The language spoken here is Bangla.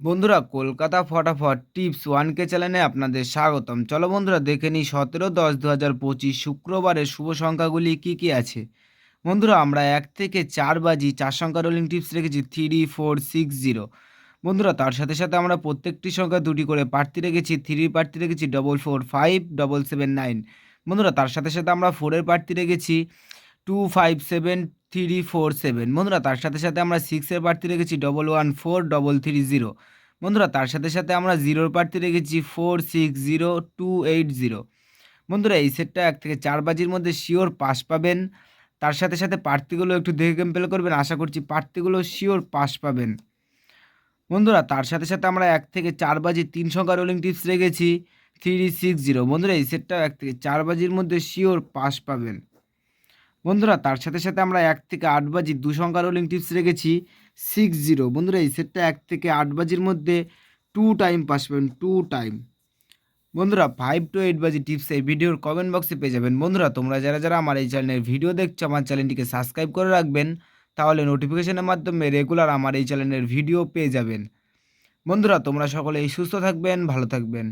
বন্ধুরা, কলকাতা ফটাফট টিপস 1K চ্যানেলে আপনাদের স্বাগতম। চলো বন্ধুরা, দেখে নিই 17-10-2025 শুক্রবারের শুভ সংখ্যাগুলি কি কি আছে। বন্ধুরা, আমরা 1 থেকে 4 বাজি 4 সংখ্যা রোলিং টিপস রেখেছি 3460। বন্ধুরা, তার সাথে সাথে আমরা প্রত্যেকটি সংখ্যা দুটি করে প্রার্থী রেখেছি। 3 প্রার্থী রেখেছি 445 779। বন্ধুরা, তার সাথে সাথে আমরা 4 প্রার্থী রেখেছি 257347। বন্ধুরা, তার সাথে সাথে আমরা 6 প্রার্থী রেখেছি 114330। বন্ধুরা, তার সাথে সাথে আমরা 0 প্রার্থী রেখেছি 460280। বন্ধুরা, এই সেটটা 1 থেকে 4 বাজির মধ্যে শিওর পাস পাবেন। তার সাথে সাথে প্রার্থীগুলো একটু দেখে কম্পেয়ার করবেন, আশা করছি প্রার্থীগুলো শিওর পাস পাবেন। বন্ধুরা, তার সাথে সাথে আমরা 1 থেকে 4 বাজি 3 সংখ্যা রোলিং টিপস রেখেছি 360। বন্ধুরা, এই সেটটা 1 থেকে 4 বাজির মধ্যে শিওর পাস পাবেন। বন্ধুরা, তার সাথে সাথে আমরা 1 থেকে 8 বাজি 2 সংখ্যা রোলিং টিপস রেখেছি 60। বন্ধুরা, এই সেটটা 1 থেকে 8 বাজির মধ্যে 2 টাইম পাস পাবেন, 2 টাইম। বন্ধুরা, 5 to 8 বাজি টিপস এই ভিডিওর কমেন্ট বক্সে পেয়ে যাবেন। বন্ধুরা, তোমরা যারা যারা আমার এই চ্যানেলের ভিডিও দেখছো, আমার চ্যানেলটিকে সাবস্ক্রাইব করে রাখবেন, তাহলে নোটিফিকেশনের মাধ্যমে রেগুলার আমার এই চ্যানেলের ভিডিও পেয়ে যাবেন। বন্ধুরা, তোমরা সকলেই সুস্থ থাকবেন, ভালো থাকবেন।